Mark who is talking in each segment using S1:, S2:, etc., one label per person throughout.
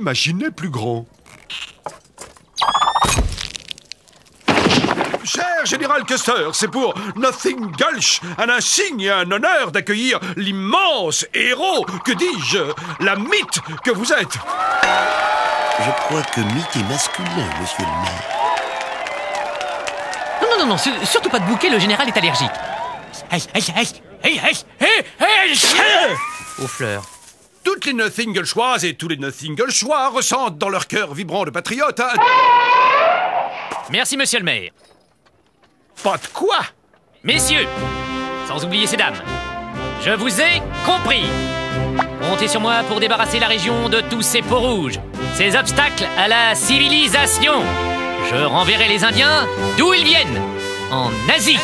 S1: l'imaginais plus grand. Cher Général Custer, c'est pour Nothing Gulch un insigne et un honneur d'accueillir l'immense héros, que dis-je, la mythe que vous êtes.
S2: Je crois que mythe est masculin, monsieur le maire.
S3: Non, surtout pas de bouquet, le général est allergique. Aux fleurs.
S1: Toutes les Nothing Gulchoises et tous les Nothing Gulchois ressentent dans leur cœur vibrant de patriote
S3: Merci, monsieur le maire.
S1: Pas de quoi?
S3: Messieurs, sans oublier ces dames, je vous ai compris. Comptez sur moi pour débarrasser la région de tous ces peaux rouges, ces obstacles à la civilisation. Je renverrai les Indiens d'où ils viennent, en Asie.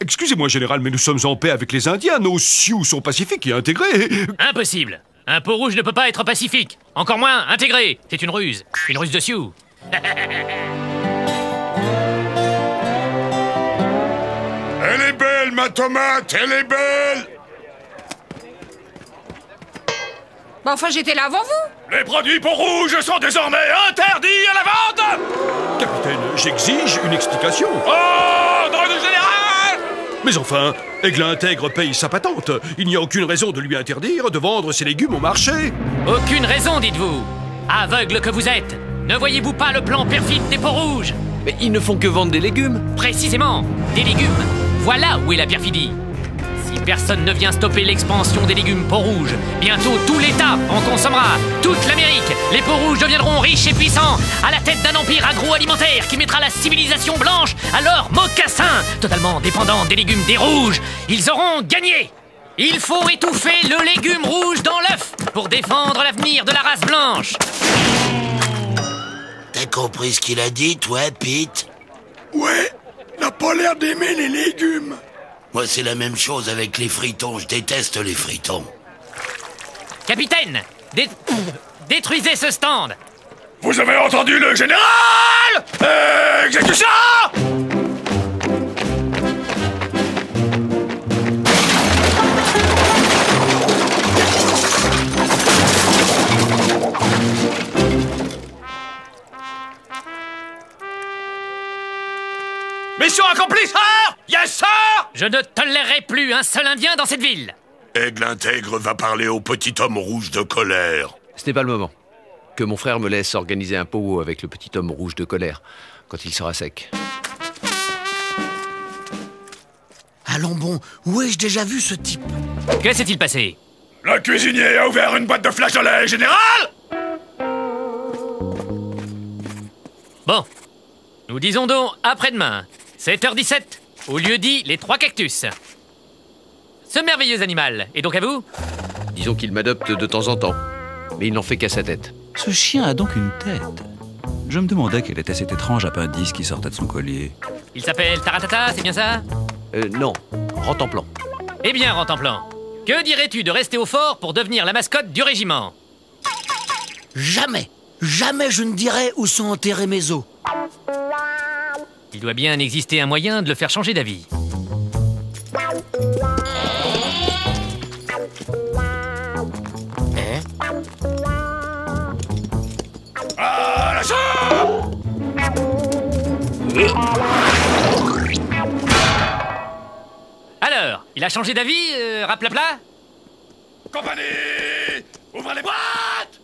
S1: Excusez-moi, Général, mais nous sommes en paix avec les Indiens. Nos Sioux sont pacifiques et intégrés.
S3: Impossible. Un peau rouge ne peut pas être pacifique. Encore moins intégré. C'est une ruse de Sioux.
S4: Elle est belle, ma tomate, elle est belle!
S5: Bah enfin, j'étais là avant vous.
S4: Les produits peau rouge sont désormais interdits à la vente!
S1: Capitaine, j'exige une explication.
S4: Ordre du général!
S1: Mais enfin, Aigle Intègre paye sa patente. Il n'y a aucune raison de lui interdire de vendre ses légumes au marché.
S3: Aucune raison, dites-vous. Aveugle que vous êtes. Ne voyez-vous pas le plan perfide des peaux rouges?
S6: Mais ils ne font que vendre des légumes.
S3: Précisément, des légumes. Voilà où est la perfidie. Si personne ne vient stopper l'expansion des légumes peaux rouges, bientôt tout l'État en consommera. Toute l'Amérique, les peaux rouges deviendront riches et puissants, à la tête d'un empire agroalimentaire qui mettra la civilisation blanche à leur mocassin, totalement dépendant des légumes des rouges. Ils auront gagné. Il faut étouffer le légume rouge dans l'œuf pour défendre l'avenir de la race blanche.
S2: T'as compris ce qu'il a dit, toi, Pete?
S4: Ouais, n'a pas l'air d'aimer les légumes.
S2: Moi, c'est la même chose avec les fritons. Je déteste les fritons.
S3: Capitaine, détruisez ce stand.
S4: Vous avez entendu le général? Exécution! Mission accomplie, sir! Yes, sir!
S3: Je ne tolérerai plus un seul Indien dans cette ville.
S4: Aigle Intègre va parler au petit homme rouge de colère.
S6: Ce n'est pas le moment. Que mon frère me laisse organiser un pot avec le petit homme rouge de colère, quand il sera sec.
S2: Allons bon, où ai-je déjà vu ce type?
S3: Que s'est-il passé?
S4: Le cuisinier a ouvert une boîte de flageolets, général!
S3: Bon, nous disons donc après-demain, 7h17, au lieu dit les 3 cactus. Ce merveilleux animal est donc à vous?
S6: Disons qu'il m'adopte de temps en temps, mais il n'en fait qu'à sa tête.
S7: Ce chien a donc une tête. Je me demandais quel était cet étrange appendice qui sortait de son collier.
S3: Il s'appelle Taratata, c'est bien ça?
S6: Non, Rentemplant.
S3: Eh bien, Rentemplant, que dirais-tu de rester au fort pour devenir la mascotte du régiment?
S2: Jamais je ne dirai où sont enterrés mes os.
S3: Il doit bien exister un moyen de le faire changer d'avis.
S4: À la chambre!
S3: Alors, il a changé d'avis, raplapla?
S4: Compagnie! Ouvrez les boîtes!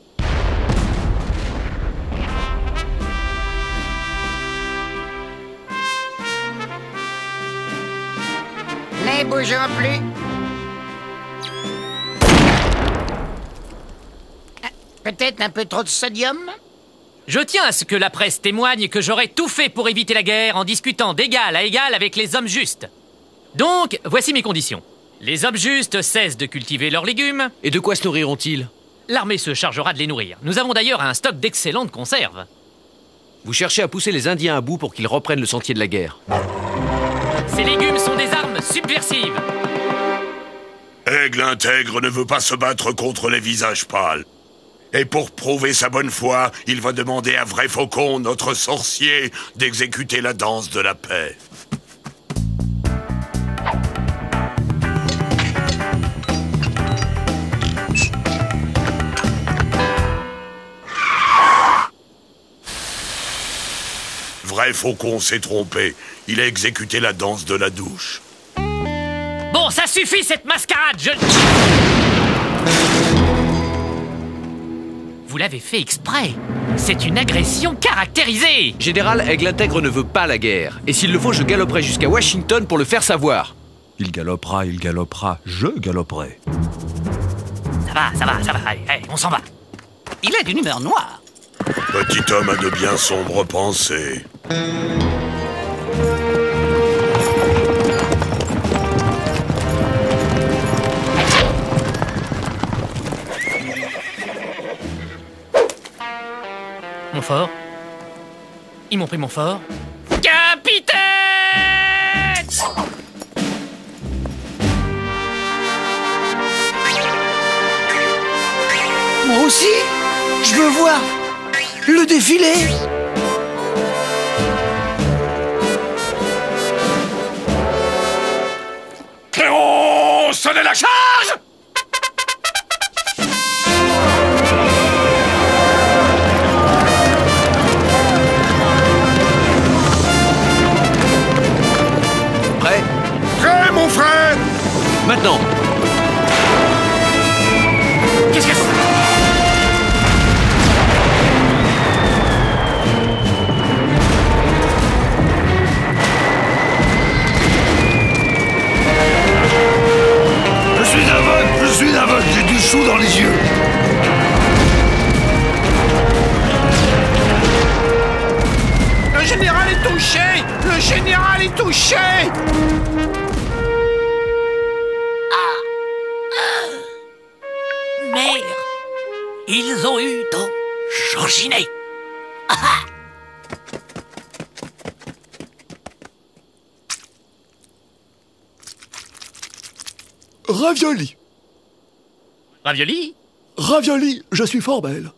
S5: Ne bougeons plus. Peut-être un peu trop de sodium?
S3: Je tiens à ce que la presse témoigne que j'aurais tout fait pour éviter la guerre en discutant d'égal à égal avec les hommes justes. Donc, voici mes conditions. Les hommes justes cessent de cultiver leurs légumes.
S6: Et de quoi se nourriront-ils?
S3: L'armée se chargera de les nourrir. Nous avons d'ailleurs un stock d'excellentes conserves.
S6: Vous cherchez à pousser les Indiens à bout pour qu'ils reprennent le sentier de la guerre.
S3: Ces légumes sont des armes subversives.
S4: Aigle Intègre ne veut pas se battre contre les visages pâles. Et pour prouver sa bonne foi, il va demander à Vrai Faucon, notre sorcier, d'exécuter la danse de la paix. Vrai Faucon s'est trompé. Il a exécuté la danse de la douche.
S3: Bon, ça suffit cette mascarade, Vous l'avez fait exprès. C'est une agression caractérisée.
S6: Général, Aigle Intègre ne veut pas la guerre. Et s'il le faut, je galoperai jusqu'à Washington pour le faire savoir.
S7: Il galopera, je galoperai.
S3: Ça va, allez, on s'en va.
S2: Il est d'une humeur noire.
S4: Petit homme a de bien sombres pensées.
S3: Mon fort. Ils m'ont pris mon fort. Capitaine!
S2: Moi aussi, je veux voir le défilé.
S1: Cléon, sonnez la charge!
S6: Prêt?
S1: Prêt, mon frère!
S6: Maintenant!
S3: Qu'est-ce que c'est?
S2: Je suis aveugle, j'ai du chou dans les yeux.
S1: Le général est touché! Le général est touché!
S2: Mère, ils ont eu ton Georginet.
S8: Ravioli.
S3: Ravioli?
S8: Ravioli, je suis fort belle.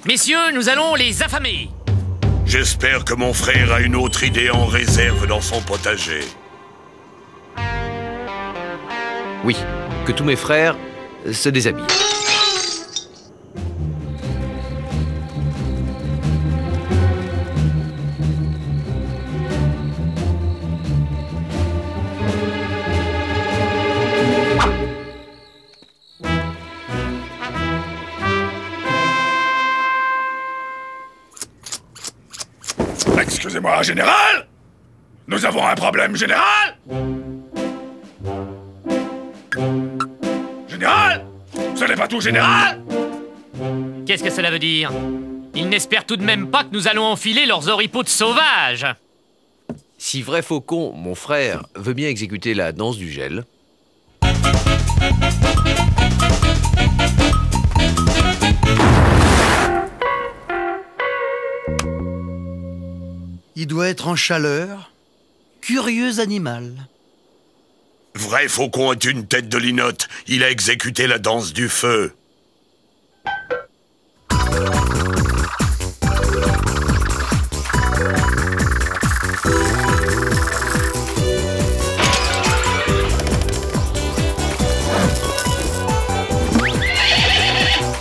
S3: Messieurs, nous allons les affamer.
S4: J'espère que mon frère a une autre idée en réserve dans son potager.
S6: Oui, que tous mes frères se déshabillent.
S1: Excusez-moi, général! Nous avons un problème, général! Général! Ce n'est pas tout, général!
S3: Qu'est-ce que cela veut dire? Ils n'espèrent tout de même pas que nous allons enfiler leurs oripeaux de sauvages.
S6: Si Vrai Faucon, mon frère, veut bien exécuter la danse du gel...
S2: Il doit être en chaleur. Curieux animal.
S4: Vrai Faucon est une tête de linotte. Il a exécuté la danse du feu.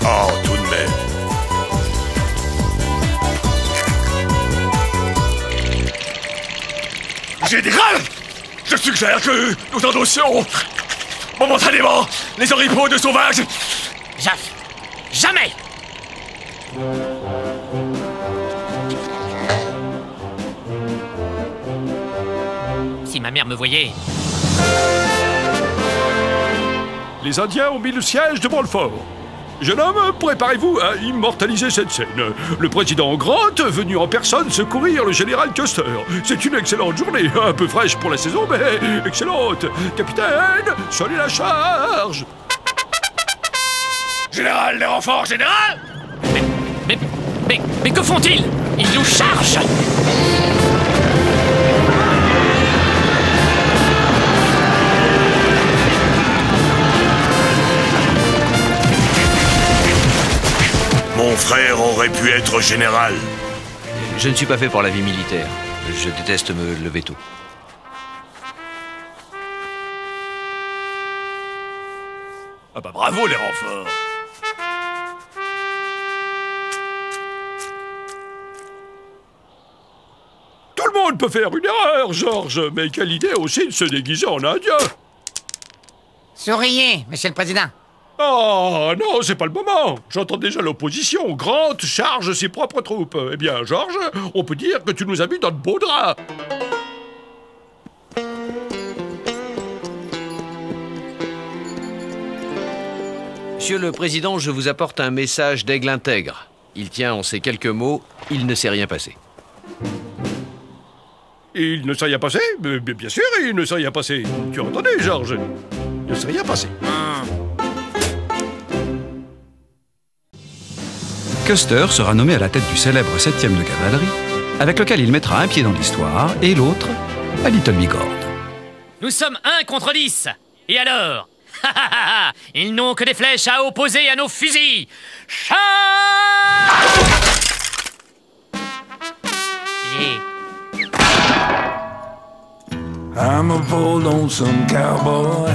S4: Oh, tout de même.
S1: Général! Je suggère que nous endossions momentanément les oripeaux de sauvages!
S3: Jamais! Si ma mère me voyait...
S1: Les Indiens ont mis le siège devant le fort. Jeune homme, préparez-vous à immortaliser cette scène. Le président Grant venu en personne secourir le général Custer. C'est une excellente journée, un peu fraîche pour la saison, mais excellente. Capitaine, sonnez la charge. Général, les renforts, général!
S3: Mais que font-ils? Ils nous chargent!
S4: Mon frère aurait pu être général.
S6: Je ne suis pas fait pour la vie militaire. Je déteste me lever tôt.
S1: Ah bah bravo les renforts. monde peut faire une erreur, Georges, mais quelle idée aussi de se déguiser en indien.
S5: Souriez, monsieur le président.
S1: Oh non, c'est pas le moment. J'entends déjà l'opposition. Grant charge ses propres troupes. Eh bien, Georges, on peut dire que tu nous as mis dans de beaux draps.
S6: Monsieur le Président, je vous apporte un message d'Aigle intègre. Il tient en ces quelques mots, il ne s'est rien passé.
S1: Il ne s'est rien passé? Bien sûr, il ne s'est rien passé. Tu as entendu, Georges? Il ne s'est rien passé.
S7: Custer sera nommé à la tête du célèbre 7e de cavalerie, avec lequel il mettra un pied dans l'histoire et l'autre à Little Bighorn.
S3: Nous sommes 1 contre 10. Et alors? Ils n'ont que des flèches à opposer à nos fusils. Charge!
S9: I'm a poor lonesome cowboy